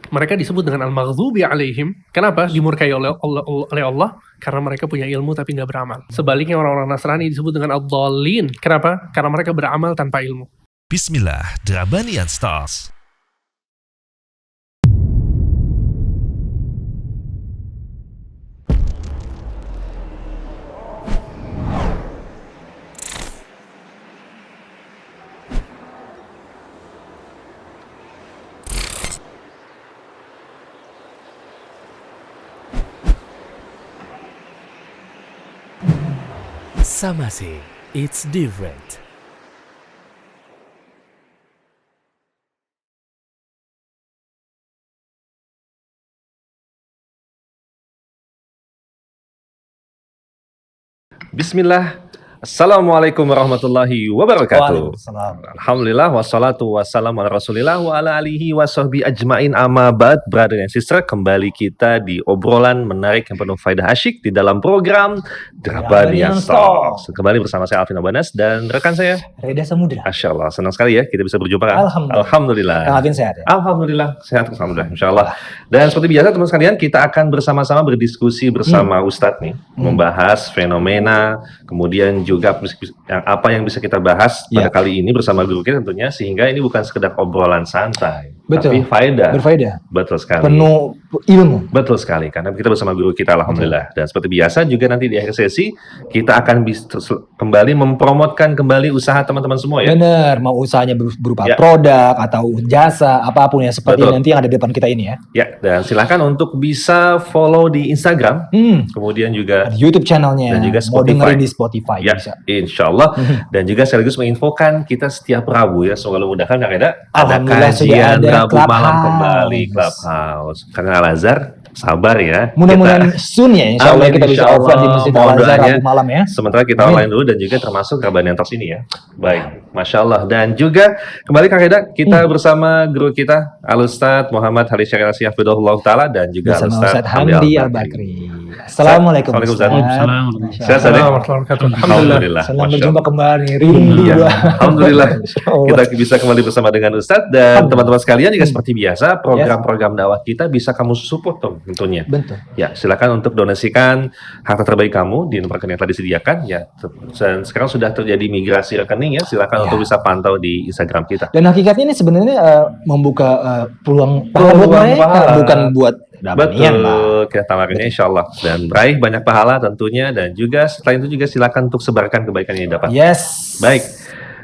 Mereka disebut dengan al-maghdubi alaihim. Kenapa? Dimurkai oleh Allah karena mereka punya ilmu tapi nggak beramal. Sebaliknya orang-orang Nasrani disebut dengan ad-dallin. Kenapa? Karena mereka beramal tanpa ilmu. Bismillah, Drabanian Stars. Samase, it's different. Bismillah. Assalamualaikum warahmatullahi wabarakatuh. Alhamdulillah wassalatu wassalamu ala rasulillah wa ala alihi wa sahbihi ajmain amma ba'd. Brother and sister, kembali kita di obrolan menarik yang penuh faedah asyik di dalam program Drabanian Stars. Kembali bersama saya Alvin Abanas dan rekan saya Reda Samudra. Masya Allah, senang sekali ya kita bisa berjumpa. Alhamdulillah. Kang Alvin sehat ya? Alhamdulillah sehat, alhamdulillah, insya Allah. Dan seperti biasa teman sekalian, kita akan bersama-sama berdiskusi bersama Ustadz nih, membahas fenomena, kemudian juga apa yang bisa kita bahas pada kali ini bersama guru kita tentunya, sehingga ini bukan sekedar obrolan santai, tapi faedah. Berfaedah. Betul sekali. Penuh ilmu. Betul sekali, karena kita bersama guru kita, alhamdulillah. Dan seperti biasa juga nanti di akhir sesi kita akan kembali mempromotkan kembali usaha teman-teman semua ya. Bener, mau usahanya berupa produk atau jasa, apapun ya seperti nanti yang ada di depan kita ini ya. Ya, dan silakan untuk bisa follow di Instagram, kemudian juga ada YouTube channelnya, dan juga mau Spotify. dengerin di Spotify Ya, bisa. insya Allah. Dan juga sekaligus menginfokan kita setiap Rabu ya, semoga mudahkan ada Alhamdulillah kajian sudah ada Rabu malam kembali Clubhouse. Clubhouse. Karena Al-Azhar sabar ya. Mudah-mudahan soon ya, insya Allah kita bisa offline di Masjid Al-Azhar Rabu malam ya. Sementara kita online dulu dan juga termasuk Drabanian Talks ini ya. Baik, Masya Allah. Dan juga kembali Kang Reda, kita bersama guru kita Al-Ustadz Muhammad Haris Syariah Hafidhahullah Ta'ala dan juga Al-Ustadz Hamdi Al-Bakri. Assalamualaikum Ustadz. Sehat Alhamdulillah. Senang berjumpa kembali. Rindu. Alhamdulillah. Kita bisa kembali bersama dengan Ustadz dan teman-teman sekalian juga seperti biasa program-program dakwah kita bisa kamu support tentunya. Betul. Ya, silakan untuk donasikan harta terbaik kamu di nomor rekening yang telah disediakan ya. Dan sekarang sudah terjadi migrasi rekening ya. Silakan untuk bisa pantau di Instagram kita. Dan hakikatnya ini sebenarnya membuka peluang buat mereka, bukan buat Betul, kita tawarkannya insya Allah. Dan meraih banyak pahala tentunya. Dan juga setelah itu juga silakan untuk sebarkan kebaikan yang dapat. Yes. Baik.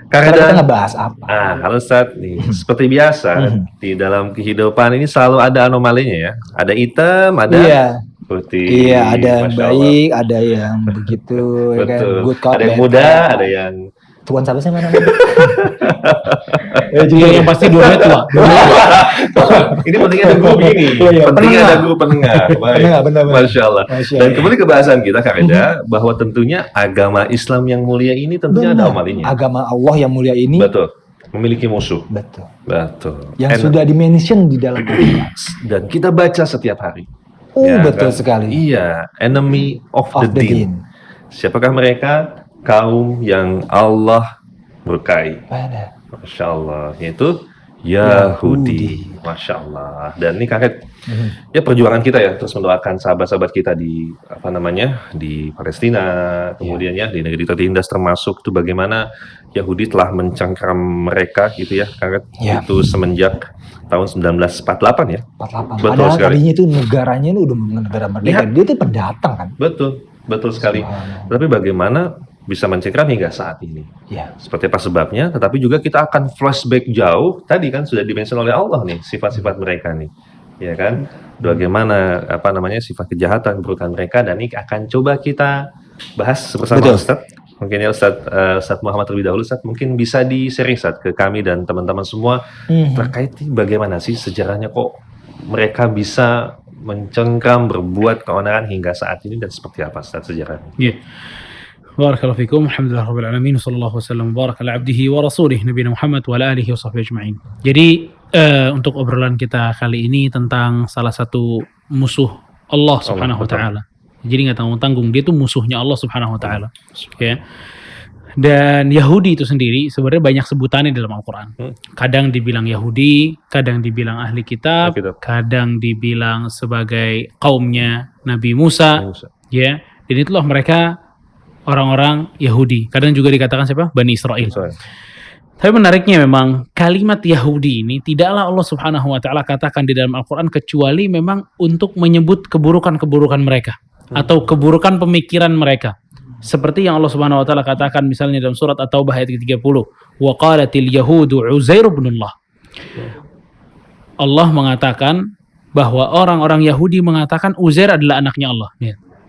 Karena kita ngebahas apa? Halo Ustadz, nih seperti biasa di dalam kehidupan ini selalu ada anomalinya ya. Ada hitam, ada putih. Iya, ada yang baik, ada yang begitu. Betul. Ya kan? Good cop, ada yang muda, ada yang Tuan siapa sih mana? Yang pasti dua tua. Ini pentingnya ada guru begini. Pentingnya ada guru pendengar. Baik. Benar. Masya Allah. Dan kembali ke bahasan kita Kak Reda, bahwa tentunya agama Islam yang mulia ini tentunya ada anomalinya. Agama Allah yang mulia ini. Betul. Memiliki musuh. Betul. Yang sudah di-mention di dalam Al-Quran. Dan kita baca setiap hari. Betul sekali. Iya, enemy of the deen. Siapakah mereka? Kaum yang Allah berkahi. Masya Allah, yaitu Yahudi. Masya Allah. Dan ini kakek ya perjuangan kita ya, terus mendoakan sahabat-sahabat kita di di Palestina, kemudian ya di negeri tertindas termasuk itu bagaimana Yahudi telah mencengkram mereka gitu ya, kakek itu semenjak tahun 1948 ya. 48. Betul sekali. Tadinya itu negaranya itu udah negara merdeka, dia itu pendatang kan. Betul sekali. Tapi bagaimana bisa mencengkram hingga saat ini. Seperti apa sebabnya, tetapi juga kita akan flashback jauh. Tadi kan sudah dimention oleh Allah nih sifat-sifat mereka nih. Ya kan? Bagaimana sifat kejahatan keburukan mereka, dan ini akan coba kita bahas bersama Ustadz. Mungkin ya Ustadz Muhammad terlebih dahulu, Ustadz mungkin bisa di-sharing Ustadz ke kami dan teman-teman semua terkait bagaimana sih sejarahnya kok mereka bisa mencengkram berbuat keonaran hingga saat ini, dan seperti apa Ustadz sejarahnya? Barakallahu fikum, alhamdulillah rabbil alamin, sallallahu wasallam baraka ala abdihi wa rasulih nabiyina Muhammad wa ala alihi wa sahbihi ajma'in. Jadi untuk obrolan kita kali ini tentang salah satu musuh Allah Subhanahu wa taala. Jadi enggak tanggung-tanggung, dia itu musuhnya Allah Subhanahu wa taala. Dan Yahudi itu sendiri sebenarnya banyak sebutannya dalam Al-Quran. Kadang dibilang Yahudi, kadang dibilang ahli kitab, kadang dibilang sebagai kaumnya Nabi Musa, ya. Dan itulah mereka orang-orang Yahudi. Kadang juga dikatakan siapa? Bani Israel. Tapi menariknya memang kalimat Yahudi ini tidaklah Allah Subhanahu wa taala katakan di dalam Al-Qur'an kecuali memang untuk menyebut keburukan-keburukan mereka atau keburukan pemikiran mereka. Seperti yang Allah Subhanahu wa taala katakan misalnya dalam surat At-Taubah ayat 30, wa qalatil yahudu Uzair ibnullah. Allah mengatakan bahwa orang-orang Yahudi mengatakan Uzair adalah anaknya Allah.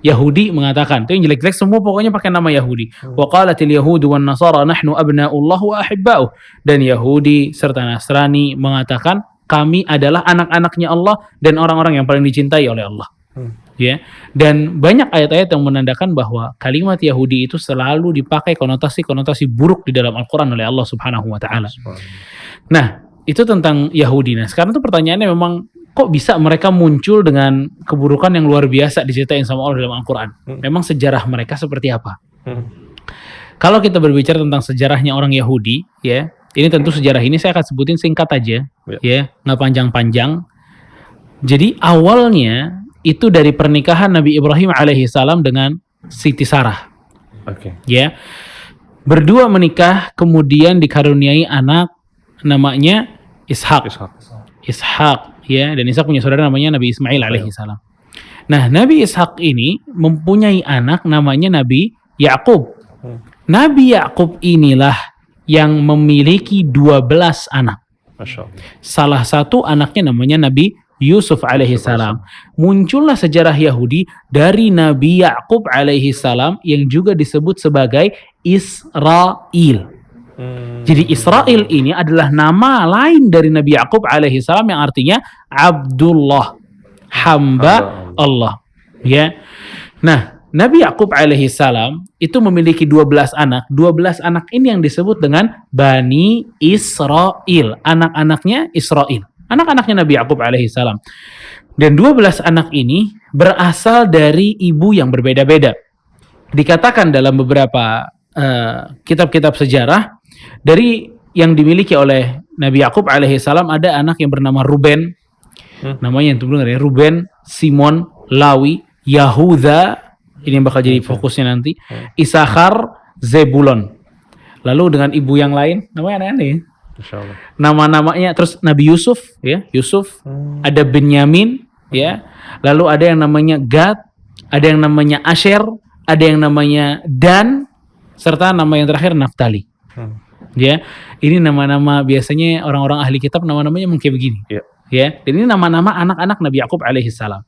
Yahudi mengatakan, itu yang jelek-jelek semua pokoknya pakai nama Yahudi. Wa qalatil yahudu wan nasara nahnu abna'ullah wa ahibba'uh. Dan Yahudi serta Nasrani mengatakan kami adalah anak-anaknya Allah dan orang-orang yang paling dicintai oleh Allah. Ya, dan banyak ayat-ayat yang menandakan bahwa kalimat Yahudi itu selalu dipakai konotasi-konotasi buruk di dalam Al-Quran oleh Allah Subhanahu wa taala. Nah, itu tentang Yahudi. Nah, sekarang tuh pertanyaannya memang kok bisa mereka muncul dengan keburukan yang luar biasa diceritain sama Allah dalam Al-Quran? Memang sejarah mereka seperti apa? Kalau kita berbicara tentang sejarahnya orang Yahudi, ya, ini tentu sejarah ini saya akan sebutin singkat aja, ya, nggak panjang-panjang. Jadi awalnya itu dari pernikahan Nabi Ibrahim alaihissalam dengan Siti Sarah. Ya, berdua menikah, kemudian dikaruniai anak namanya Ishak. Ya, dan Ishak punya saudara namanya Nabi Ismail alaihissalam. Nah, Nabi Ishak ini mempunyai anak namanya Nabi Yakub. Nabi Yakub inilah yang memiliki 12 anak. Salah satu anaknya namanya Nabi Yusuf alaihissalam. Muncullah sejarah Yahudi dari Nabi Yakub alaihissalam yang juga disebut sebagai Israel. Jadi Israel ini adalah nama lain dari Nabi Yakub alaihissalam yang artinya Abdullah, hamba Allah. Ya. Nah, Nabi Yakub alaihissalam itu memiliki 12 anak. 12 anak ini yang disebut dengan Bani Israel. Anak-anaknya Israel. Anak-anaknya Nabi Yakub alaihissalam. Dan 12 anak ini berasal dari ibu yang berbeda-beda. Dikatakan dalam beberapa kitab-kitab sejarah, dari yang dimiliki oleh Nabi Yakub alaihissalam ada anak yang bernama Ruben. Namanya yang tunggu ya, Ruben, Simon, Lawi, Yahuda, ini yang bakal jadi fokusnya nanti, Isakhar, Zebulon. Lalu dengan ibu yang lain, namanya aneh-aneh. Nama-namanya, terus Nabi Yusuf, ya, Yusuf, ada Benyamin, ya, lalu ada yang namanya Gad, ada yang namanya Asher, ada yang namanya Dan, serta nama yang terakhir Naftali. Ya, ini nama-nama biasanya orang-orang ahli kitab nama-namanya mungkin begini. Ya, dan ini nama-nama anak-anak Nabi Yakub alaihissalam.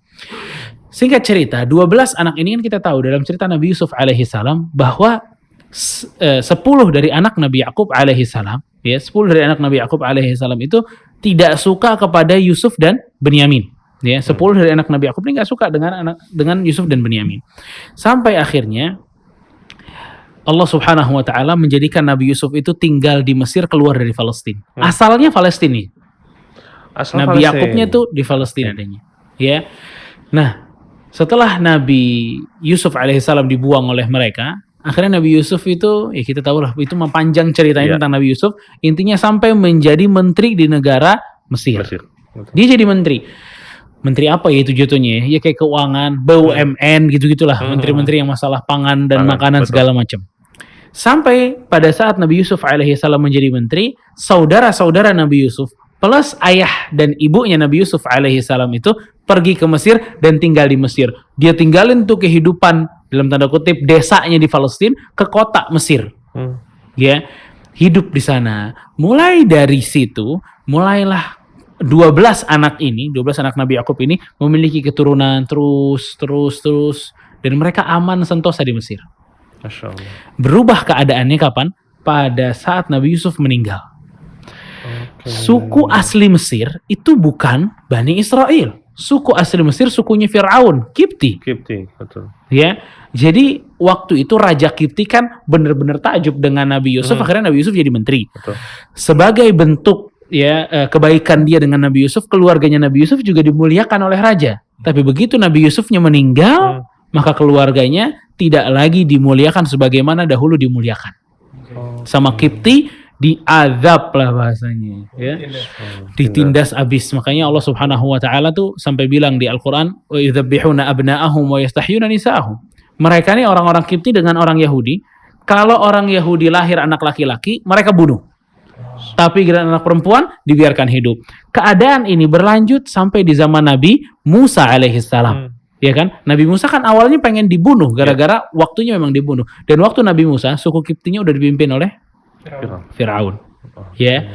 Singkat cerita, 12 anak ini kan kita tahu dalam cerita Nabi Yusuf alaihissalam bahwa 10 dari anak Nabi Yakub alaihissalam, ya, 10 dari anak Nabi Yakub alaihissalam itu tidak suka kepada Yusuf dan Benyamin. Ya, 10 dari anak Nabi Yakub ini nggak suka dengan Yusuf dan Benyamin. Sampai akhirnya Allah Subhanahu wa taala menjadikan Nabi Yusuf itu tinggal di Mesir, keluar dari Palestina. Asalnya Palestina. Nabi Yakubnya tuh di Palestina adanya. Ya. Nah, setelah Nabi Yusuf alaihissalam dibuang oleh mereka, akhirnya Nabi Yusuf itu, ya kita tahu lah, itu memanjang ceritanya tentang Nabi Yusuf. Intinya sampai menjadi menteri di negara Mesir. Dia jadi menteri. Menteri apa ya itu jatuhnya? Ya kayak keuangan, BUMN gitu-gitulah. Menteri-menteri yang masalah pangan dan makanan segala macam. Sampai pada saat Nabi Yusuf alaihissalam menjadi menteri, saudara-saudara Nabi Yusuf plus ayah dan ibunya Nabi Yusuf alaihissalam itu pergi ke Mesir dan tinggal di Mesir. Dia tinggalin tuh kehidupan dalam tanda kutip desanya di Palestina ke kota Mesir. Ya, hidup di sana. Mulai dari situ, mulailah 12 anak Nabi Yakub ini memiliki keturunan terus dan mereka aman sentosa di Mesir. Masya Allah. Berubah keadaannya kapan? Pada saat Nabi Yusuf meninggal. Suku asli Mesir itu bukan Bani Israel. Suku asli Mesir sukunya Fir'aun, Kipti, betul. Ya, jadi waktu itu Raja Kipti kan benar-benar takjub dengan Nabi Yusuf. Akhirnya Nabi Yusuf jadi menteri. Betul. Sebagai bentuk kebaikan dia dengan Nabi Yusuf, keluarganya Nabi Yusuf juga dimuliakan oleh raja. Tapi begitu Nabi Yusufnya meninggal, maka keluarganya tidak lagi dimuliakan sebagaimana dahulu dimuliakan. sama Kipti diazab lah bahasanya, ya. Ditindas abis. Makanya Allah Subhanahu wa taala tuh sampai bilang di Al-Qur'an, wa yudzabbihuna abna'ahum wa yastahyuna nisa'ahum. Mereka ini orang-orang Kipti dengan orang Yahudi, kalau orang Yahudi lahir anak laki-laki, mereka bunuh. Tapi anak perempuan dibiarkan hidup. Keadaan ini berlanjut sampai di zaman Nabi Musa alaihissalam. Ya kan? Nabi Musa kan awalnya pengen dibunuh gara-gara waktunya memang dibunuh. Dan waktu Nabi Musa, suku Kiptinya udah dipimpin oleh Firaun. Ya.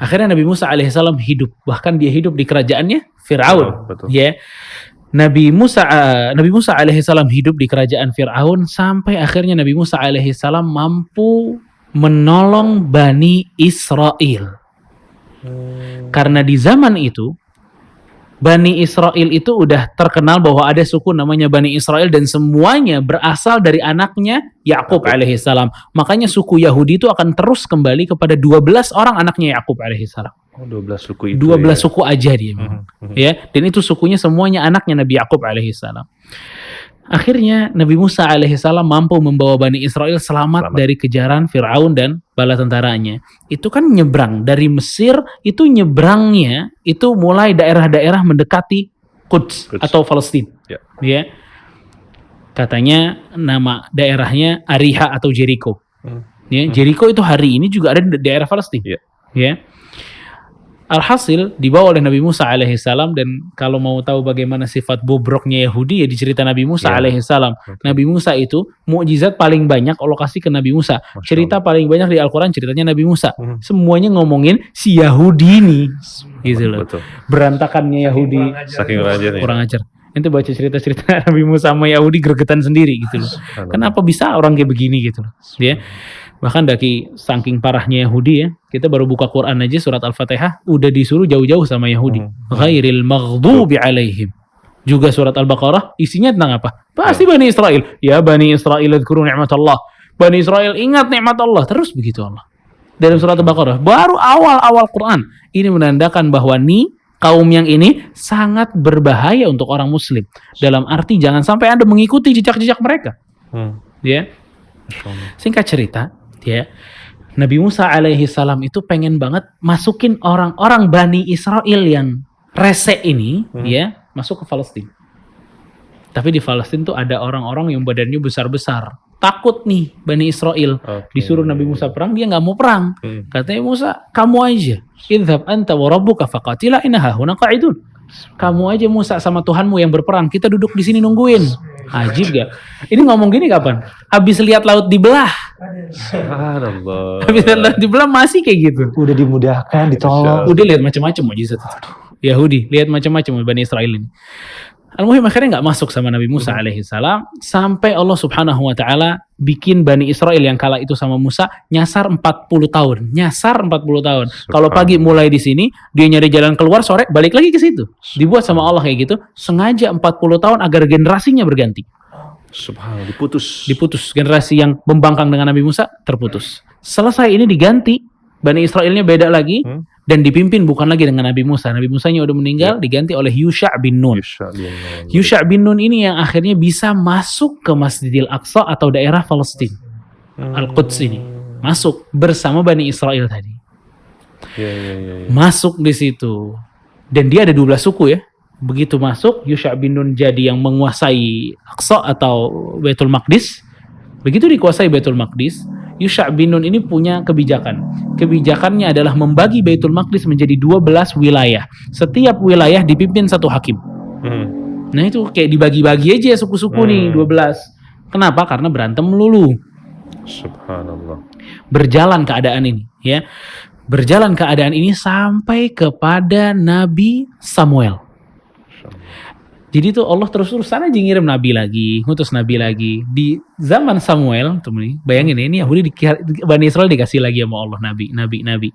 Akhirnya Nabi Musa alaihissalam hidup. Bahkan dia hidup di kerajaannya Firaun. Ya. Nabi Musa alaihissalam hidup di kerajaan Firaun sampai akhirnya Nabi Musa alaihissalam mampu menolong Bani Israel. Karena di zaman itu Bani Israel itu udah terkenal bahwa ada suku namanya Bani Israel dan semuanya berasal dari anaknya Yakub alaihissalam. Makanya suku Yahudi itu akan terus kembali kepada 12 orang anaknya Yakub alaihissalam. 12 suku itu. 12 suku aja dia memang. Ya, dan itu sukunya semuanya anaknya Nabi Yakub alaihissalam. Akhirnya Nabi Musa alaihissalam mampu membawa Bani Israel selamat dari kejaran Firaun dan bala tentaranya. Itu kan nyebrang dari Mesir, itu nyebrangnya itu mulai daerah-daerah mendekati Quds atau Palestina. Ya. Katanya nama daerahnya Ariha atau Jericho. Ya, Jericho itu hari ini juga ada di daerah Palestina. Ya. Alhasil dibawa oleh Nabi Musa alaihissalam, dan kalau mau tahu bagaimana sifat bobroknya Yahudi ya dicerita Nabi Musa alaihissalam. Nabi Musa itu mukjizat paling banyak Allah kasih ke Nabi Musa. Cerita paling banyak di Al-Quran ceritanya Nabi Musa. Semuanya ngomongin si Yahudi ini. Gitu loh. Berantakannya Yahudi. Saking kurang ajar. Nanti baca cerita-cerita Nabi Musa sama Yahudi gregetan sendiri gitu loh. Kenapa bisa orang kayak begini gitu loh. Ya. Bahkan dari saking parahnya Yahudi ya, kita baru buka Quran aja surat Al-Fatihah udah disuruh jauh-jauh sama Yahudi. Ghairil maghdubi alaihim. Juga surat Al-Baqarah isinya tentang apa? Pasti Bani Israel. Ya Bani Israel dzkuru ni'matallah. Bani Israel ingat nikmat Allah. Terus begitu Allah. Dalam surat Al-Baqarah baru awal-awal Quran ini menandakan bahwa kaum yang ini sangat berbahaya untuk orang muslim. Dalam arti jangan sampai Anda mengikuti jejak-jejak mereka. Ya. Singkat cerita, ya, Nabi Musa alaihi salam itu pengen banget masukin orang-orang Bani Israel yang rese ini ya masuk ke Palestina. Tapi di Palestina tuh ada orang-orang yang badannya besar-besar. Takut nih Bani Israel. Disuruh Nabi Musa perang, dia nggak mau perang. Katanya Musa, kamu aja. Idhab anta wa rabbuka faqatila inna hahuna qa'idun. Kamu aja Musa sama Tuhanmu yang berperang. Kita duduk di sini nungguin. Ajib gak? Ini ngomong gini kapan? Habis lihat laut dibelah. Habis lihat laut dibelah masih kayak gitu. Udah dimudahkan, ditolong. Udah lihat macam-macam mukjizat. Yahudi lihat macam-macam Bani Israel ini. Al-Muhim akhirnya nggak masuk sama Nabi Musa alaihi salam sampai Allah Subhanahu wa taala bikin Bani Israel yang kala itu sama Musa nyasar 40 tahun. Nyasar 40 tahun. Kalau pagi mulai di sini, dia nyari jalan keluar, sore balik lagi ke situ. Dibuat sama Allah kayak gitu, sengaja 40 tahun agar generasinya berganti. Subhanallah, diputus. Generasi yang membangkang dengan Nabi Musa terputus. Selesai ini diganti, Bani Israelnya beda lagi. Dan dipimpin bukan lagi dengan Nabi Musa. Nabi Musanya udah meninggal, diganti oleh Yusha' bin Nun. Yusha' bin Nun ini yang akhirnya bisa masuk ke Masjidil Aqsa atau daerah Palestina. Al-Quds ini. Masuk bersama Bani Israel tadi. Masuk di situ. Dan dia ada 12 suku ya. Begitu masuk, Yusha' bin Nun jadi yang menguasai Aqsa atau Baitul Maqdis. Begitu dikuasai Baitul Maqdis, Yusha' bin Nun ini punya kebijakan. Kebijakannya adalah membagi Baitul Maqdis menjadi 12 wilayah. Setiap wilayah dipimpin satu hakim. Nah itu kayak dibagi-bagi aja suku-suku nih 12. Kenapa? Karena berantem melulu. Subhanallah. Berjalan keadaan ini, ya. Berjalan keadaan ini sampai kepada Nabi Samuel. Jadi tuh Allah terus-terusan aja ngirim nabi lagi, ngutus nabi lagi. Di zaman Samuel, bayangin ya, ini Yahudi Bani Israel dikasih lagi sama Allah nabi.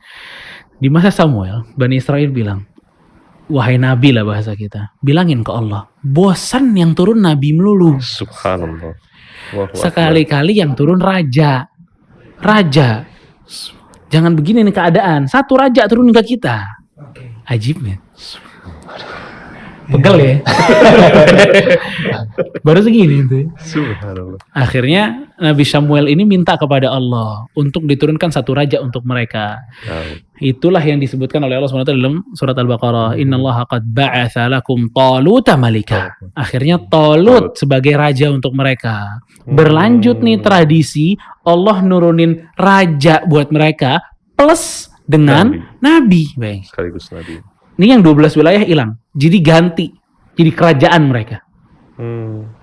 Di masa Samuel, Bani Israel bilang, wahai nabi lah bahasa kita, bilangin ke Allah, bosan yang turun nabi melulu. Subhanallah. Sekali-kali yang turun raja. Jangan begini nih keadaan. Satu raja turun ke kita. Ajib ya. Pegel ya. Baru segini itu. Subhanallah. Akhirnya Nabi Samuel ini minta kepada Allah untuk diturunkan satu raja untuk mereka. Itulah yang disebutkan oleh Allah SWT dalam surat Al-Baqarah. Innallaha qad ba'atha lakum Taluta malika. Akhirnya Talut sebagai raja untuk mereka. Berlanjut nih tradisi Allah nurunin raja buat mereka plus dengan nabi. Baik. Sekaligus nabi. Ini yang 12 wilayah hilang. Jadi ganti. Jadi kerajaan mereka.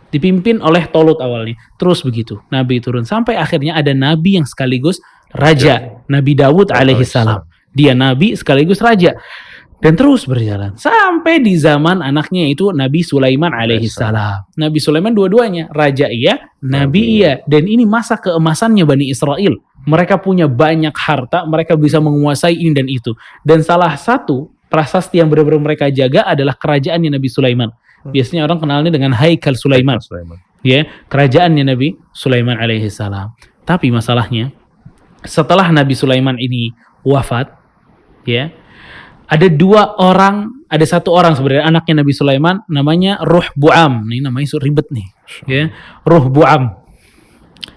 Dipimpin oleh Talut awalnya. Terus begitu. Nabi turun. Sampai akhirnya ada nabi yang sekaligus raja. Nabi Dawud alaihissalam. Dia nabi sekaligus raja. Dan terus berjalan. Sampai di zaman anaknya itu Nabi Sulaiman alaihissalam. Nabi Sulaiman dua-duanya. Raja iya, nabi iya. Dan ini masa keemasannya Bani Israel. Mereka punya banyak harta. Mereka bisa menguasai ini dan itu. Dan salah satu prasasti yang benar-benar mereka jaga adalah kerajaannya Nabi Sulaiman. Biasanya orang kenalnya dengan Haikal Sulaiman. Ya, kerajaannya Nabi Sulaiman alaihissalam. Tapi masalahnya setelah Nabi Sulaiman ini wafat, ya, ada satu orang sebenarnya anaknya Nabi Sulaiman namanya Ruhbu'am. Ini namanya ribet nih, ya. Ruhbu'am.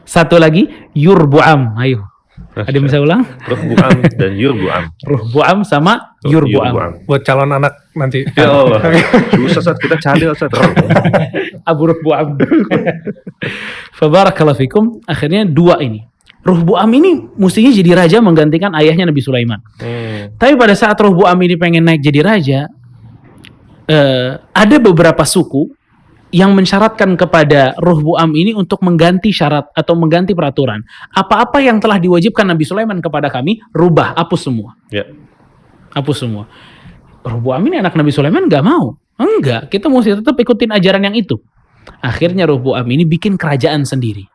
Satu lagi Yurbu'am. Ayo. Ada yang bisa ulang? Ruhbu'am dan Yurbu'am. Ruhbu'am sama Yurbu'am. Buat calon anak nanti. Ya Allah. Susah saat kita cadel saat. Abu Ruhbu'am. Fabarakallahu fikum. Akhirnya dua ini. Ruhbu'am ini mestinya jadi raja menggantikan ayahnya Nabi Sulaiman. Tapi pada saat Ruhbu'am ini pengen naik jadi raja, ada beberapa suku yang mensyaratkan kepada Ruhbu'am ini untuk mengganti syarat atau mengganti peraturan. Apa-apa yang telah diwajibkan Nabi Sulaiman kepada kami, rubah, hapus semua. Ya. Hapus semua. Ruhbu'am ini anak Nabi Sulaiman nggak mau. Enggak, kita mesti tetap ikutin ajaran yang itu. Akhirnya Ruhbu'am ini bikin kerajaan sendiri.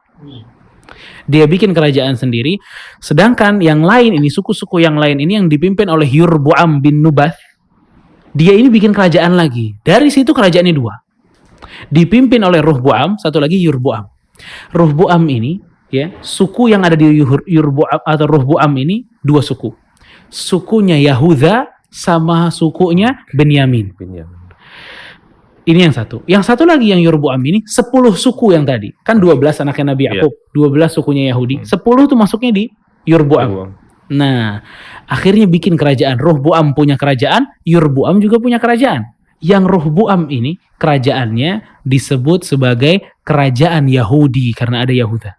Dia bikin kerajaan sendiri, sedangkan yang lain ini, suku-suku yang lain ini yang dipimpin oleh Yurbu'am bin Nubath, dia ini bikin kerajaan lagi. Dari situ kerajaannya dua. Dipimpin oleh Ruhbu'am, satu lagi Yurbu'am. Ruhbu'am ini, ya, suku yang ada di Yurbu'am atau Ruhbu'am ini dua suku. Sukunya Yahuda sama sukunya Benyamin. Ini yang satu. Yang satu lagi yang Yurbu'am ini 10 suku yang tadi. Kan 12 anaknya Nabi Yakub, 12 sukunya Yahudi. 10 tuh masuknya di Yurbu'am. Nah, akhirnya bikin kerajaan. Ruhbu'am punya kerajaan, Yurbu'am juga punya kerajaan. Yang Ruhbu'am ini kerajaannya disebut sebagai kerajaan Yahudi karena ada Yahuda.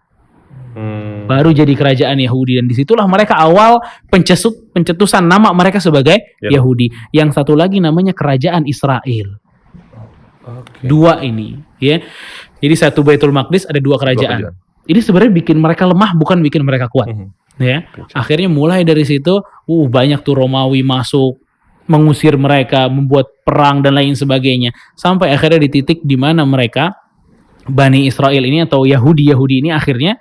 Baru jadi kerajaan Yahudi, dan disitulah mereka awal pencetusan nama mereka sebagai Yahudi. Yang satu lagi namanya kerajaan Israel. Dua ini, ya. Jadi satu Baitul Maqdis, ada dua kerajaan. Ini sebenarnya bikin mereka lemah, bukan bikin mereka kuat. Ya. Akhirnya mulai dari situ, banyak tuh Romawi masuk, mengusir mereka, membuat perang dan lain sebagainya, sampai akhirnya di titik di mana mereka Bani Israel ini atau Yahudi ini akhirnya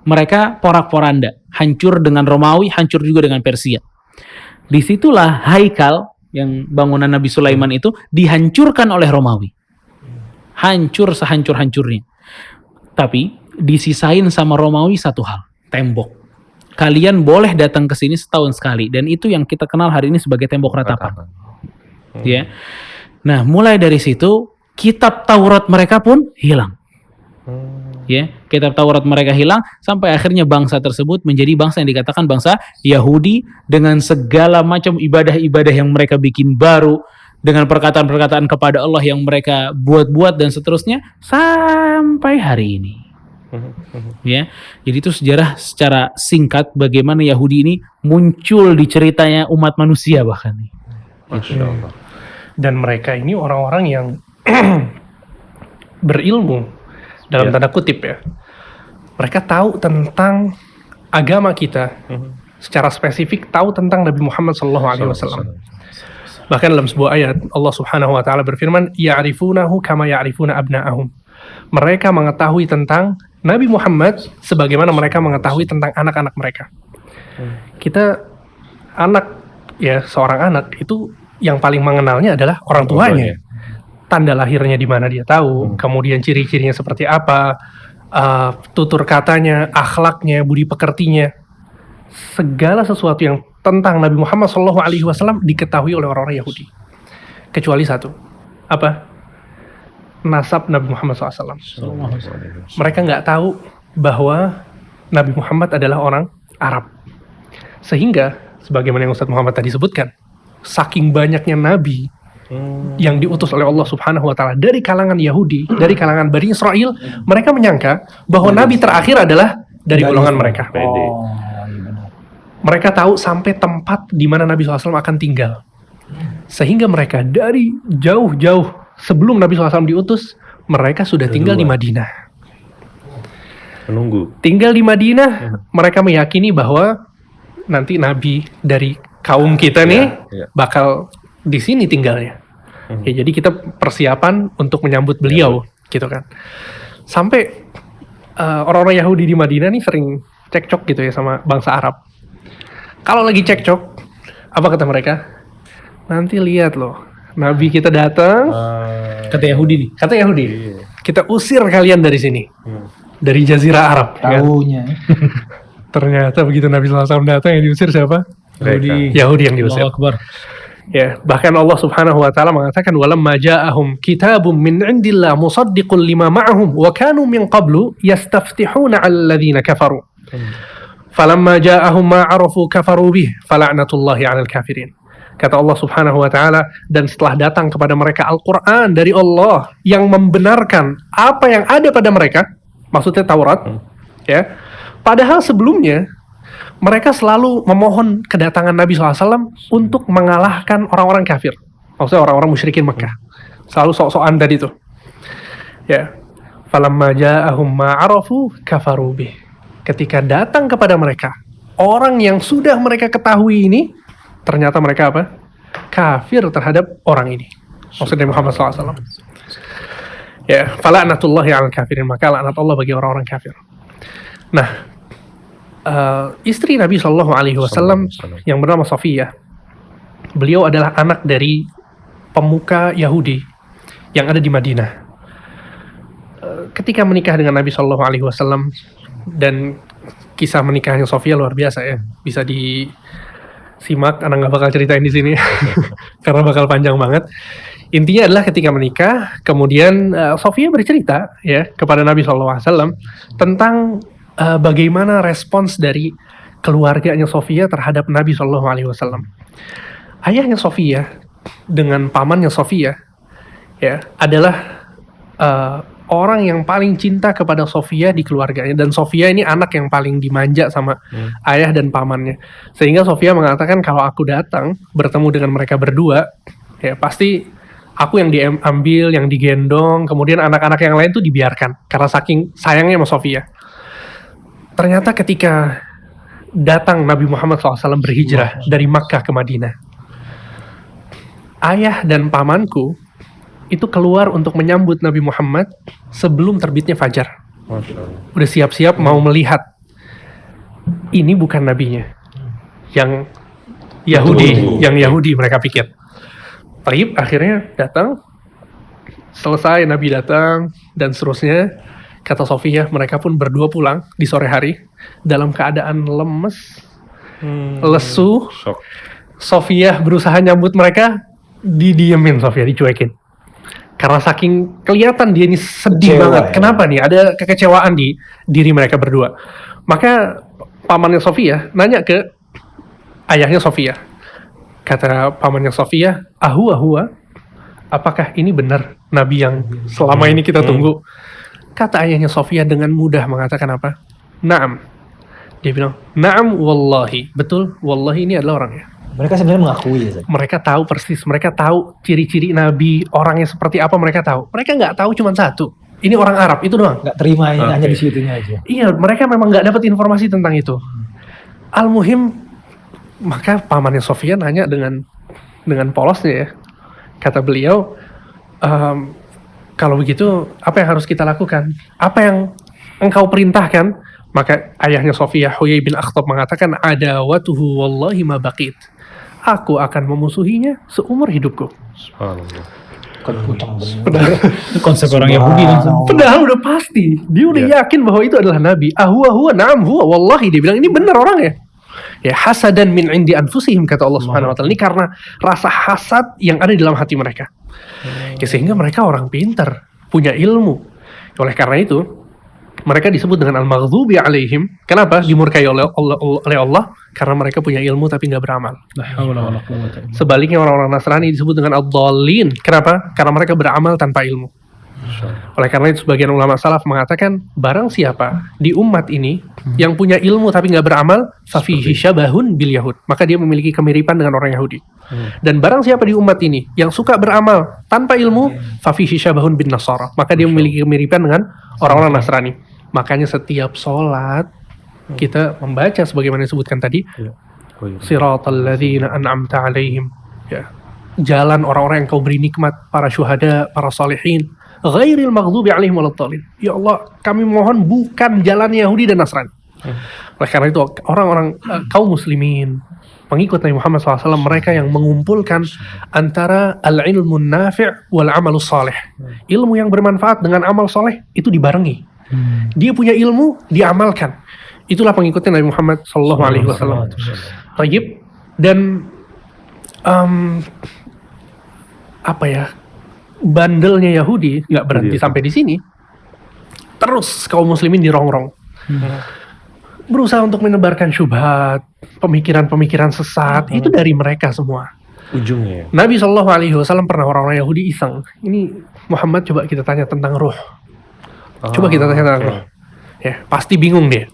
mereka porak-poranda, hancur dengan Romawi, hancur juga dengan Persia. Disitulah Haikal yang bangunan Nabi Sulaiman itu dihancurkan oleh Romawi, hancur sehancur-hancurnya. Tapi disisain sama Romawi satu hal, tembok. Kalian boleh datang ke sini setahun sekali, dan itu yang kita kenal hari ini sebagai tembok ratapan. Ya. Nah, mulai dari situ kitab Taurat mereka pun hilang. Ya, kitab Taurat mereka hilang sampai akhirnya bangsa tersebut menjadi bangsa yang dikatakan bangsa Yahudi dengan segala macam ibadah-ibadah yang mereka bikin baru, dengan perkataan-perkataan kepada Allah yang mereka buat-buat dan seterusnya sampai hari ini. Ya, jadi itu sejarah secara singkat bagaimana Yahudi ini muncul di ceritanya umat manusia bahkan. Masya Allah. Dan mereka ini orang-orang yang berilmu dalam tanda kutip ya. Mereka tahu tentang agama kita, secara spesifik tahu tentang Nabi Muhammad SAW. Bahkan dalam sebuah ayat Allah Subhanahu Wa Taala berfirman, "Ya'rifunahu kama ya'rifuna abna'ahum." Mereka mengetahui tentang Nabi Muhammad sebagaimana mereka mengetahui tentang anak-anak mereka. Kita seorang anak itu yang paling mengenalnya adalah orang tuanya. Tanda lahirnya di mana dia tahu, kemudian ciri-cirinya seperti apa, tutur katanya, akhlaknya, budi pekertinya. Segala sesuatu yang tentang Nabi Muhammad SAW diketahui oleh orang-orang Yahudi. Kecuali satu, apa? Nasab Nabi Muhammad SAW. Sallallahu alaihi wasallam. Mereka nggak tahu bahwa Nabi Muhammad adalah orang Arab. Sehingga, sebagaimana yang Ustaz Muhammad tadi sebutkan, saking banyaknya Nabi yang diutus oleh Allah Subhanahu wa Ta'ala dari kalangan Yahudi, dari kalangan Bani Israel, mereka menyangka bahwa Nabi terakhir adalah dari golongan mereka. Oh, iya benar. Mereka tahu sampai tempat di mana Nabi SAW akan tinggal. Sehingga mereka dari jauh-jauh sebelum Nabi SAW diutus, mereka sudah tinggal di Madinah. Menunggu. Tinggal di Madinah, mereka meyakini bahwa nanti Nabi dari kaum kita nih Ya. bakal di sini tinggalnya. Ya, jadi kita persiapan untuk menyambut beliau, gitu kan. Sampai orang-orang Yahudi di Madinah nih sering cekcok gitu ya sama bangsa Arab. Kalau lagi cekcok, apa kata mereka? Nanti lihat loh, Nabi kita datang, Kata Yahudi nih. kata Yahudi, kita usir kalian dari sini, dari Jazirah Arab. ya kan? Taunya. Ternyata begitu Nabi SAW datang, yang diusir siapa? Mereka. Yahudi yang diusir. Allahu Akbar. Ya, bahkan Allah Subhanahu wa Ta'ala mengatakan walamma ja'ahum kitabun min 'indillah musaddiqun lima ma'ahum wa kanu min qablu yastaftihuna 'alal ladzina kafaru. Falamma ja'ahum ma 'arafu kafaru bih fala'natullahi 'alal kafirin. Kata Allah Subhanahu wa Ta'ala, dan setelah datang kepada mereka Al-Qur'an dari Allah yang membenarkan apa yang ada pada mereka, maksudnya Taurat, ya. Padahal sebelumnya mereka selalu memohon kedatangan Nabi SAW untuk mengalahkan orang-orang kafir. Maksudnya orang-orang musyrikin Mekah. Selalu sok-sokan tadi tuh. Ya. Falamma ja'ahum ma'arafu kafaru bih. Ketika datang kepada mereka orang yang sudah mereka ketahui ini, ternyata mereka apa? Kafir terhadap orang ini. Maksudnya Muhammad SAW. Ya. Fala'natullahi 'alal kafirin. Maka laknat Allah bagi orang-orang kafir. Nah, istri Nabi Shallallahu Alaihi Wasallam yang bernama Safiyah, beliau adalah anak dari pemuka Yahudi yang ada di Madinah. Ketika menikah dengan Nabi Shallallahu Alaihi Wasallam, dan kisah menikahnya Safiyah luar biasa ya, bisa disimak. Anak nggak bakal ceritain di sini karena bakal panjang banget. Intinya adalah ketika menikah, kemudian Safiyah bercerita ya kepada Nabi Shallallahu Alaihi Wasallam tentang bagaimana respons dari keluarganya Safiyah terhadap Nabi Shallallahu Alaihi Wasallam. Ayahnya Safiyah dengan pamannya Safiyah ya adalah orang yang paling cinta kepada Safiyah di keluarganya, dan Safiyah ini anak yang paling dimanja sama ayah dan pamannya. Sehingga Safiyah mengatakan kalau aku datang bertemu dengan mereka berdua, ya pasti aku yang diambil, yang digendong, kemudian anak-anak yang lain tuh dibiarkan karena saking sayangnya sama Safiyah. Ternyata ketika datang Nabi Muhammad SAW berhijrah dari Makkah ke Madinah, ayah dan pamanku itu keluar untuk menyambut Nabi Muhammad sebelum terbitnya fajar. Udah siap-siap mau melihat. Ini bukan nabinya. Yang Yahudi mereka pikir. Taib akhirnya datang, selesai Nabi datang dan seterusnya. Kata Safiyah, mereka pun berdua pulang di sore hari dalam keadaan lemes, lesu. Safiyah berusaha nyambut mereka, didiemin Safiyah, dicuekin. Karena saking kelihatan dia ini sedih banget. Ya. Kenapa nih? Ada kekecewaan di diri mereka berdua. Maka pamannya Safiyah nanya ke ayahnya Safiyah. Kata pamannya Safiyah, ahua, apakah ini benar Nabi yang selama ini kita tunggu? Kata ayahnya Safiyah dengan mudah mengatakan apa? Naam. Dia bilang, naam wallahi. Betul, wallahi ini adalah orangnya. Mereka sebenarnya mengakui ya. Mereka tahu persis, mereka tahu ciri-ciri Nabi, orangnya seperti apa mereka tahu. Mereka nggak tahu cuma satu. Ini orang Arab, itu doang. Nggak terima hanya di situnya aja. Iya, mereka memang nggak dapat informasi tentang itu. Al-Muhim, maka pamannya Safiyah nanya dengan polosnya ya. Kata beliau, kalau begitu, apa yang harus kita lakukan? Apa yang engkau perintahkan? Maka ayahnya Safiyah, Huyai bin Akhtab mengatakan, adawatuhu wallahi ma baqit. Aku akan memusuhinya seumur hidupku. Subhanallah. Padahal, Itu konsep orang Yahudi langsung. padahal udah pasti. Dia udah yakin bahwa itu adalah Nabi. Huwa, na'am huwa, wallahi. Dia bilang, ini benar orangnya. Ya, hasadan min indi anfusihim, kata Allah Subhanahu wa Ta'ala. Ini karena rasa hasad yang ada di dalam hati mereka. Sehingga mereka orang pintar, punya ilmu. Oleh karena itu, mereka disebut dengan al-maghdubi alaihim. Kenapa? Dimurkai oleh Allah karena mereka punya ilmu tapi nggak beramal. La haula wala quwwata illa billah. Sebaliknya orang-orang Nasrani disebut dengan ad-dallin. Kenapa? Karena mereka beramal tanpa ilmu. Oleh karena itu sebagian ulama salaf mengatakan barang siapa di umat ini yang punya ilmu tapi nggak beramal, fafihi syabahun bil yahud, maka dia memiliki kemiripan dengan orang Yahudi. Dan barang siapa di umat ini yang suka beramal tanpa ilmu, fafihi syabahun bin nasara, maka dia memiliki kemiripan dengan orang-orang Nasrani. Makanya setiap sholat kita membaca sebagaimana disebutkan tadi, siratal ladzina an'amta alaihim, ya, jalan orang-orang yang kau beri nikmat, para syuhada, para salihin, ghairil maghdubi alaihim waladdallin. Ya Allah, kami mohon bukan jalan Yahudi dan Nasrani. Oleh karena itu orang-orang kaum muslimin, pengikut Nabi Muhammad SAW, mereka yang mengumpulkan antara al-ilmun nafi' wal amalus salih. Ilmu yang bermanfaat dengan amal soleh itu dibarengi. Dia punya ilmu, diamalkan. Itulah pengikutnya Nabi Muhammad SAW. Tayyib. Dan bandelnya Yahudi nggak berhenti sampai di sini. Terus kaum muslimin dirongrong. Berusaha untuk menebarkan syubhat, pemikiran-pemikiran sesat, itu dari mereka semua. Ujungnya. Nabi SAW pernah orang-orang Yahudi iseng. Ini Muhammad, coba kita tanya tentang ruh. Coba kita tanya tentang ruh. Ya, pasti bingung dia.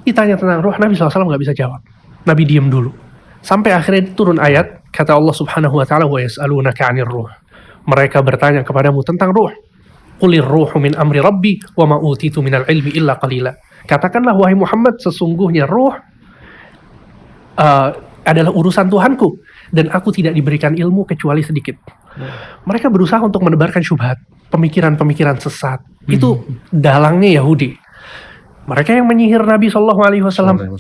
Ditanya tentang ruh, Nabi SAW nggak bisa jawab. Nabi diem dulu. Sampai akhirnya turun ayat, kata Allah Subhanahu Wa Taala, wa yas'alunaka 'anir ruh. Mereka bertanya kepadamu tentang ruh. Qulir ruhu min amri rabbi wa ma utitu minal ilmi illa qalila. Katakanlah wahai Muhammad, sesungguhnya ruh adalah urusan Tuhanku dan aku tidak diberikan ilmu kecuali sedikit. Mereka berusaha untuk menebarkan syubhat, pemikiran-pemikiran sesat. Itu dalangnya Yahudi. Mereka yang menyihir Nabi SAW,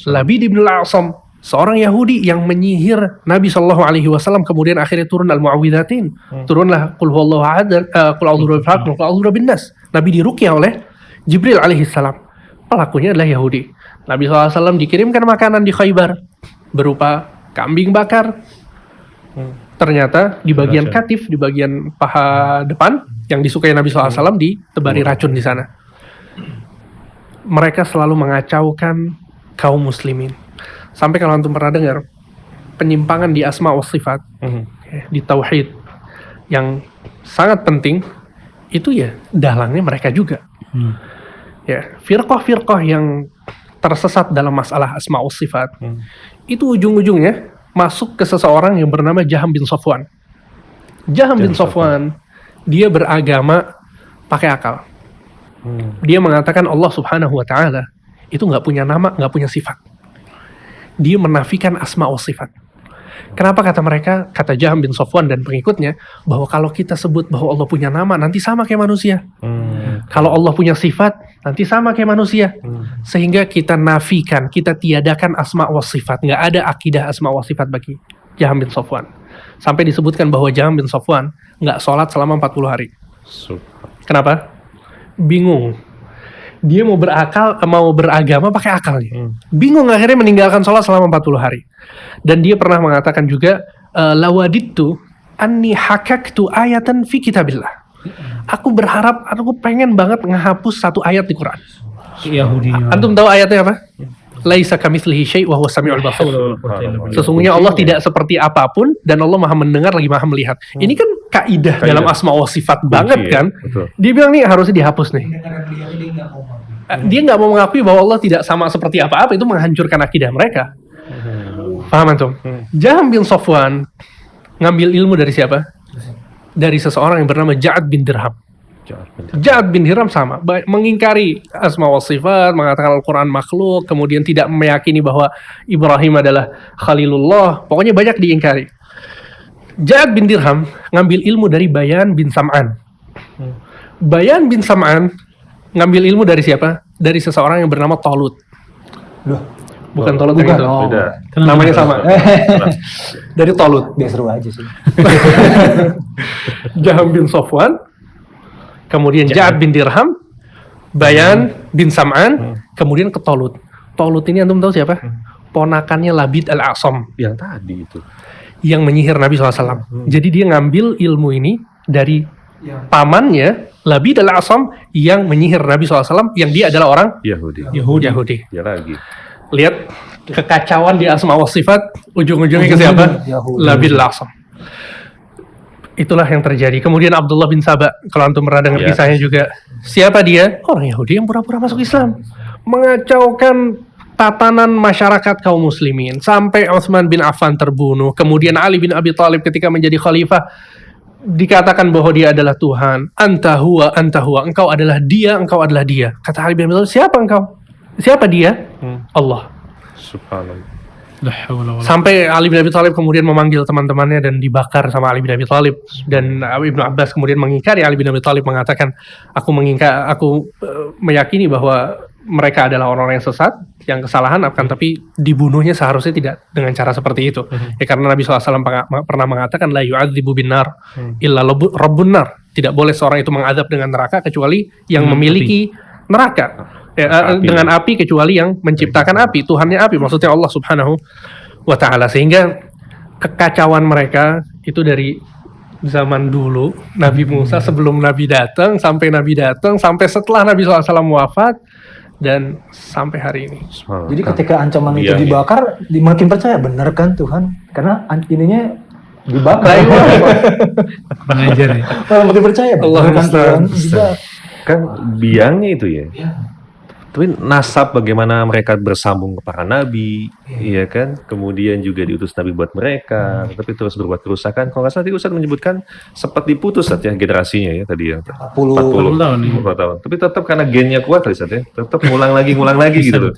Labid ibn al-A'sam, seorang Yahudi yang menyihir Nabi SAW, kemudian akhirnya turun al-mu'awwidhatin, turunlah qul huwallahu ahad, qul a'udzu birabbil falaq, qul a'udzu birabbin nas. Nabi diruqyah oleh Jibril alaihissalam. Pelakunya adalah Yahudi. Nabi SAW dikirimkan makanan di Khaybar berupa kambing bakar. Ternyata di bagian katif, di bagian paha depan yang disukai Nabi SAW, ditebari racun di sana. Mereka selalu mengacaukan kaum muslimin. Sampai kalau antum pernah dengar penyimpangan di asma wa sifat, di tauhid yang sangat penting, itu ya dalangnya mereka juga. Ya, firqah-firqah yang tersesat dalam masalah asma wa sifat, itu ujung-ujungnya masuk ke seseorang yang bernama Jaham bin Safwan. Jaham bin Safwan, dia beragama pakai akal. Dia mengatakan Allah Subhanahu Wa Taala itu nggak punya nama, nggak punya sifat. Dia menafikan asma wa sifat. Kenapa kata mereka, kata Jaham bin Safwan dan pengikutnya, bahwa kalau kita sebut bahwa Allah punya nama, nanti sama kayak manusia. Kalau Allah punya sifat, nanti sama kayak manusia. Sehingga kita nafikan, kita tiadakan asma wa sifat. Nggak ada akidah asma wa sifat bagi Jaham bin Safwan. Sampai disebutkan bahwa Jaham bin Safwan nggak sholat selama 40 hari. Kenapa? Bingung. Dia mau beragama pakai akalnya. Bingung, akhirnya meninggalkan sholat selama 40 hari. Dan dia pernah mengatakan juga, lawadittu anni hakaktu ayatan fi kitabillah. Aku berharap, aku pengen banget ngehapus satu ayat di Quran. Yahudinya. Antum tahu ayatnya apa? Laisa kamitslihi syai' wa huwas samiul basir. Sesungguhnya Allah tidak seperti apapun dan Allah Maha mendengar lagi Maha melihat. Ini kan kaidah dalam asma wa sifat banget kan? Betul. Dia bilang nih harusnya dihapus nih. Dia nggak mau mengakui bahwa Allah tidak sama seperti apa-apa, itu menghancurkan akidah mereka. Paham antum? Jaham bin Safwan ngambil ilmu dari siapa? Dari seseorang yang bernama Ja'ad bin Dirham. Ja'ad bin Dirham sama, mengingkari asma wa sifat, mengatakan Al-Quran makhluk, kemudian tidak meyakini bahwa Ibrahim adalah Khalilullah, pokoknya banyak diingkari. Ja'ad bin Dirham ngambil ilmu dari Bayan bin Sam'an. Bayan bin Sam'an ngambil ilmu dari siapa? Dari seseorang yang bernama Talut. Bukan Talut yang itu. Namanya sama. Dari Talut. Biar seru aja sih. Jaham bin Safwan, kemudian Ja'ad bin Dirham, Bayan bin Sam'an, kemudian ke Talut. Talut ini antum tahu siapa? Ponakannya Labid al-A'sam. Yang tadi itu. Yang menyihir Nabi SAW. Jadi dia ngambil ilmu ini dari pamannya Labid al-Asam yang menyihir Nabi SAW yang dia adalah orang Yahudi. Yahudi. Ya lagi. Lihat kekacauan di asma wa sifat, ujung-ujungnya ke siapa? Yahudi. Labid al-Asam. Itulah yang terjadi. Kemudian Abdullah bin Saba, kalau antum pernah dengar Ya. kisahnya juga. Siapa dia? Orang Yahudi yang pura-pura masuk Islam. Mengacaukan tatanan masyarakat kaum muslimin. Sampai Utsman bin Affan terbunuh. Kemudian Ali bin Abi Thalib ketika menjadi khalifah, dikatakan bahwa dia adalah Tuhan. Anta huwa, engkau adalah dia, engkau adalah dia. Kata Ali bin Abi Thalib, siapa engkau? Siapa dia? Allah. Subhanallah. La haula wala Sampai Ali bin Abi Thalib kemudian memanggil teman-temannya dan dibakar sama Ali bin Abi Thalib. Dan Ibnu Abbas kemudian mengingkari Ali bin Abi Thalib, mengatakan, aku meyakini bahwa mereka adalah orang-orang yang sesat, yang kesalahan, akan tapi dibunuhnya seharusnya tidak dengan cara seperti itu. Ya karena Nabi SAW pernah mengatakan, la yu'adzibu bin nar illa rabbun nar. Tidak boleh seorang itu mengadab dengan neraka kecuali yang memiliki neraka. Dengan api kecuali yang menciptakan api, Tuhannya api, maksudnya Allah Subhanahu wa ta'ala. Sehingga kekacauan mereka itu dari zaman dulu, Nabi Musa sebelum Nabi datang, sampai setelah Nabi SAW wafat, dan sampai hari ini. Subhanallah. Jadi ketika ancaman itu Iya. dibakar, makin percaya bener kan Tuhan? Karena ininya dibakar. pengajar ya. Makin percaya bener Allah kan Tuhan? Ustaz. Dibakar. Kan biangnya itu ya. Tapi nasab bagaimana mereka bersambung ke para nabi, iya kan? Kemudian juga diutus nabi buat mereka, tapi terus berbuat kerusakan. Kalau nggak salah tadi Ustaz menyebutkan sempat diputus Ustaz ya generasinya ya tadi ya. 40 tahun nih. 40 tahun. Tapi tetap karena gennya kuat tadi Ustaz ya. Tetap ngulang lagi gitu loh.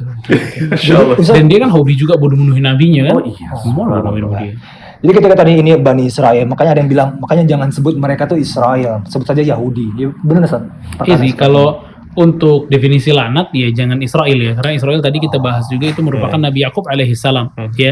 Insya Allah. Ustaz, Dan dia kan hobi juga bunuh-bunuhin nabinya kan. Oh iya. Semua bunuh dia. jadi ketika tadi ini Bani Israel, makanya ada yang bilang, makanya jangan sebut mereka tuh Israel, sebut saja Yahudi. Ya, bener Ustaz? Iya sih, kalau untuk definisi laknat ya jangan Israel ya, karena Israel tadi kita bahas juga itu merupakan Nabi Yakub alaihi salam ya.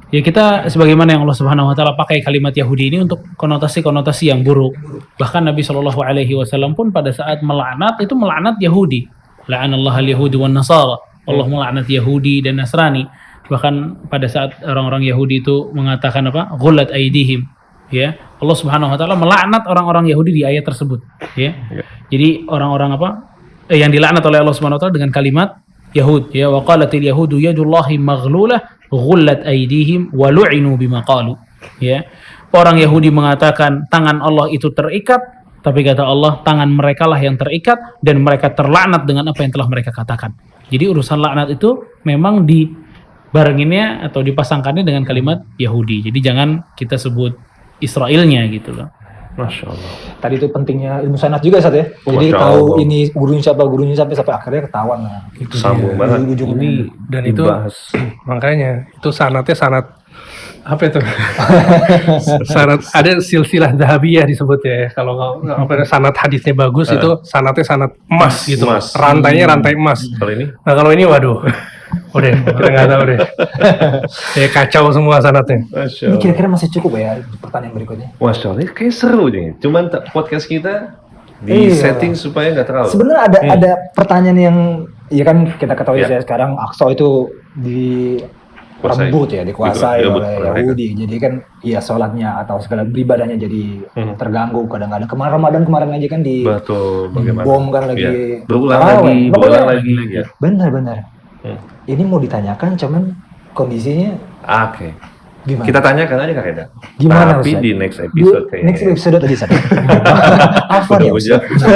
Ya kita sebagaimana yang Allah Subhanahu wa taala pakai kalimat Yahudi ini untuk konotasi-konotasi yang buruk. Bahkan Nabi Shallallahu alaihi wasallam pun pada saat melaknat itu melaknat Yahudi. La'anallahu al-yahudi wan nasara. Allah melaknat Yahudi dan Nasrani. Bahkan pada saat orang-orang Yahudi itu mengatakan apa? Ghullat aydihim. Ya, Allah Subhanahu wa taala melaknat orang-orang Yahudi di ayat tersebut, ya. Jadi orang-orang yang dilaknat oleh Allah Subhanahu wa taala dengan kalimat Yahud, ya, wa qalatil yahudu yadullahi maghlulah ghullat aydihim wa lu'inu bima qalu. Ya. Orang Yahudi mengatakan tangan Allah itu terikat, tapi kata Allah tangan mereka lah yang terikat dan mereka terlaknat dengan apa yang telah mereka katakan. Jadi urusan laknat itu memang dibarenginnya atau dipasangkannya dengan kalimat Yahudi. Jadi jangan kita sebut Israelnya gitu loh. Masya Allah. Tadi itu pentingnya ilmu sanad juga Ustaz ya. Jadi Masya tahu Allah. ini gurunya siapa sampai akhirnya ketahuan lah. Sambung banget. Di ujung Ini Dan itu dibahas. makanya itu sanatnya sanat apa itu? Sanat ada silsilah dahabiyah disebut ya. Kalau sanat hadisnya bagus itu sanatnya sanat emas gitu. Emas. Rantainya rantai emas. Kalau ini Nah kalau ini waduh. Udah kita nggak tahu deh. Ya kacau semua sanatnya. Masya Ini Allah. kira-kira masih cukup ya pertanyaan berikutnya. Masya Allah, ini kayak seru nih. Cuman podcast kita di Iya. setting supaya nggak terlalu. Sebenarnya ada pertanyaan yang ya kan kita ketahui Ya. saya sekarang Aqsa itu Kuasai. direbut ya, dikuasai Direbut oleh oleh Yahudi. Jadi kan ya sholatnya atau segala beribadahnya jadi terganggu kadang-kadang. Kemarin Ramadan kemarin aja kan Betul, bagaimana? bom kan lagi Ya. Berulang taraweh. lagi, Pokoknya berulang lagi. Ya. benar. Hmm. Ini mau ditanyakan cuman kondisinya Oke. gimana? Kita tanyakan aja Kak Eda. Gimana, Tapi Ustaz? di next episode kayaknya. Next episode tadi Ustaz. Apa Udah ya ujung. Ustaz?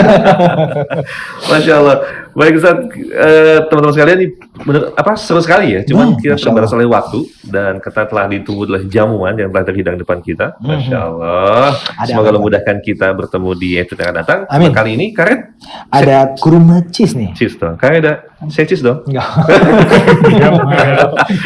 Masya Allah. Baik Ustaz, teman-teman sekalian ini seru sekali ya. Cuman Nah, kita Masya terbatas oleh waktu dan kita telah ditunggu oleh jamuan yang telah terhidang depan kita. Masya Allah. Ada Semoga apa? Allah mudahkan kita bertemu di episode yang akan datang. Amin. Kali ini Karet, Ada kurma cheese nih. cheese dong. Karet ada, saya cheese dong. Enggak.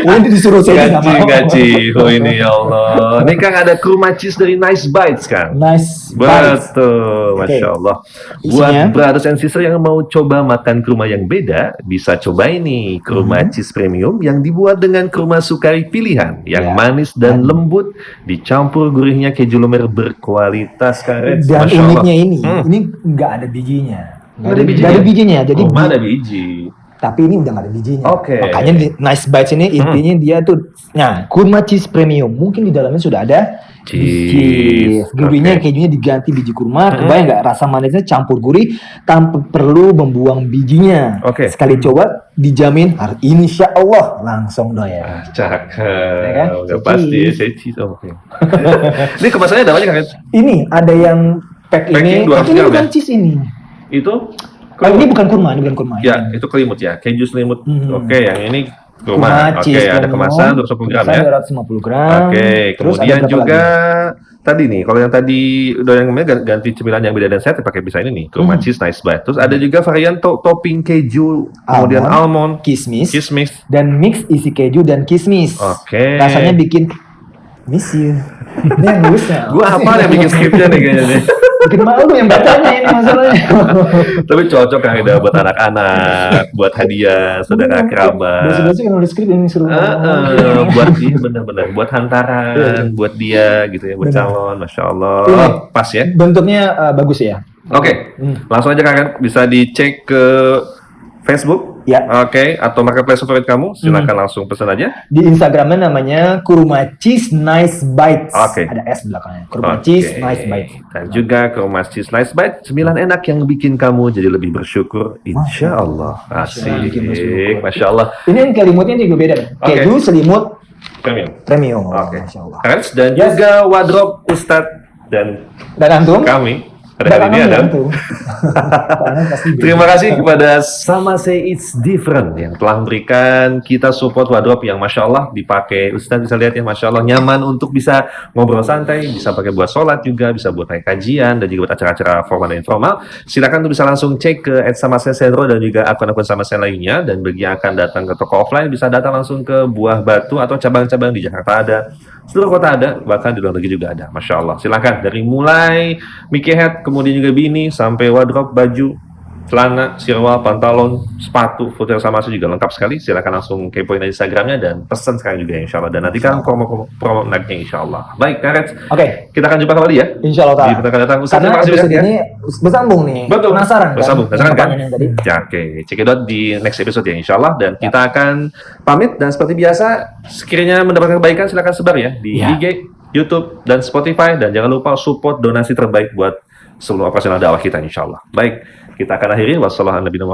Ini disuruh saya nggak mau. Gaji. Oh ini ya Allah. Ini kan ada kurma cheese dari Nice Bites kan. Nice bites. Betul, Masya Oke. Allah. Isinya? Buat brothers and sisters yang mau coba makan kurma yang beda, bisa coba ini kurma cheese premium yang dibuat dengan kurma sukari pilihan, yang Ya. manis dan lembut, dicampur gurihnya keju lumer berkualitas karet. Dan Masya Allah. uniknya ini nggak ada bijinya. Nggak ada bijinya? Nggak ada bijinya. Jadi Oh, mana ada biji? tapi ini udah nggak ada bijinya. Oke. Makanya di Nice Bites ini intinya dia tuh, nah kurma cheese premium. Mungkin di dalamnya sudah ada Cheese. Gurihnya Oke. kejunya diganti biji kurma. Kebayang nggak rasa manisnya campur gurih tanpa perlu membuang bijinya. Oke. Sekali coba dijamin insya Allah langsung doyan. Cakep. Ya kan? Udah pasti ya, saya cheese. Oke. Ini kemasannya ada banyak kan? Ini ada yang pack Packing ini, 200 tapi ini gram bukan ya? cheese ini. Itu Ini bukan kurma, ini bukan kurma. ya, itu kelimut ya, keju selimut. Oke, yang ini Kurma kurma. Oke, cheese ada premium, kemasan 250 gram ya. 250 gram. Oke, Terus ada kemudian berapa juga lagi? tadi nih, kalau yang tadi udah yang namanya ganti cemilan yang beda dan saya pakai bisa ini nih, kurma cheese nice bite. Terus ada juga varian topping keju, kemudian almond, kismis, kismis. dan mix isi keju dan kismis. Oke. Rasanya bikin miss you. Ini yang nulisnya. Gua apa yang bikin skripnya nih kayaknya nih. Bikin malu yang bacanya ini masalahnya. Tapi cocok kan udah buat anak-anak, buat hadiah, saudara kerabat. Biasa-biasa yang nulis skrip ini suruh. Buat dia benar-benar buat hantaran, buat dia gitu ya, buat Benar. calon, masya Allah, Ini. pas ya. Bentuknya bagus ya. Oke, langsung aja kan bisa dicek ke Facebook, Ya. oke, atau marketplace favorit kamu, silakan langsung pesan aja. Di Instagramnya namanya Kurma Cheese Nice Bites. Oke. Ada S belakangnya. Kurma Oke. Cheese Nice Bites. Dan juga Kurma Cheese Nice Bite, 9 enak yang bikin kamu jadi lebih bersyukur, insya Allah. Asik, bikin bersyukur. masya Allah. Ini yang selimutnya juga beda. Oke. Keju selimut Premium. premium. Oke. Masya Allah. Keren, dan Yes. juga wardrobe Ustadz dan Dan antum? kami pada hari ini Dan ada. antum. Kalian pasti beda. Terima kasih kepada Sama Say It's Different yang telah memberikan kita support wardrobe yang Masya Allah dipakai. Ustaz bisa lihat ya, Masya Allah nyaman untuk bisa ngobrol santai, bisa pakai buat sholat juga, bisa buat kayak kajian, dan juga buat acara-acara formal dan informal. Silakan tuh bisa langsung cek ke @samasay_sendro dan juga akun-akun Samasay lainnya. Dan bagi yang akan datang ke toko offline, bisa datang langsung ke Buah Batu atau cabang-cabang di Jakarta ada. Seluruh kota ada, bahkan di luar negeri juga ada. Masya Allah. Silakan dari mulai Mickey Hat, kemudian juga bini, sampai wardrobe, baju, celana, sirwal, pantalon, sepatu, foto sama juga lengkap sekali. Silakan langsung kepoin aja Instagramnya dan pesan sekarang juga insya Allah. Dan nantikan promo menariknya insya Allah. Baik, Karet, Oke. kita akan jumpa kembali ya. Insya Allah Di ta'ala. pertemuan datang. Ustaz, Karena terima kasih episode banyak ya. ini bersambung nih. Betul. Penasaran kan? Bersambung, penasaran kan? Pertanyaan yang tadi. Ya, oke. Cekidot di next episode ya, insya Allah. Dan kita akan pamit. Dan seperti biasa, sekiranya mendapatkan kebaikan, silakan sebar ya. Di Ya. IG, YouTube, dan Spotify. Dan jangan lupa support donasi terbaik buat seluruh operasional dakwah kita, insya Allah. Baik, kita akan akhiri. Wassalamualaikum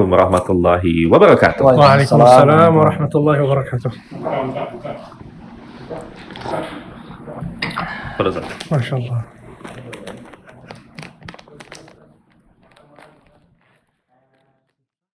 warahmatullahi wabarakatuh. Waalaikumsalam warahmatullahi wabarakatuh. Pada saat. Masya Allah.